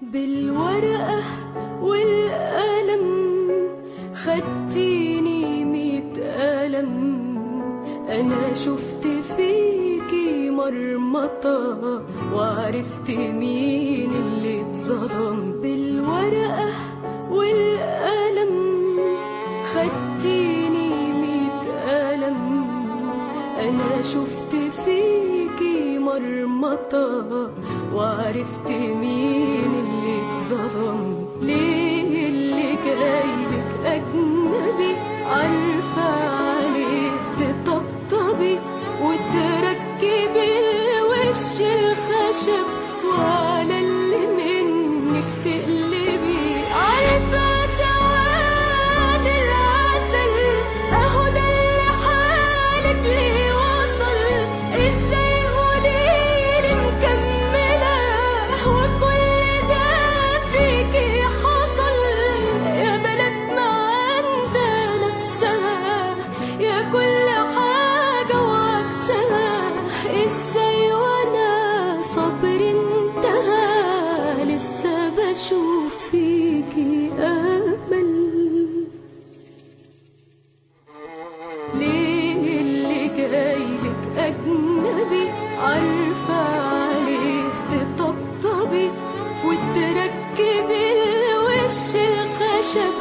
بالورقة والقلم خدتيني 100 ألم. أنا شفت فيكي مرمطة وعرفت مين اللي اتظلم. بالورقة والقلم خدتيني 100 ألم. أنا شفت فيكي مرمطة وعرفت مين اللي اتظلم. ليه اللي جايلك أجنبي عارفة عليه تطبطبي وتركبي وش الخشب وعلى اللي منك تقلبي. عارفة سواد العسل أهو ده اللي حالك ليه وصل. ازاي قوليلي مكملة وكل ده فيكي حصل. يا بلد ما عندها نفسها يا كل حاجة وعكسها. ازاي وانا صبري انتهى لسه بشوف فيكي امل. ليه اللي جايلك أجنبي عارفة عليه تطبطبي وتركبي وش الخشب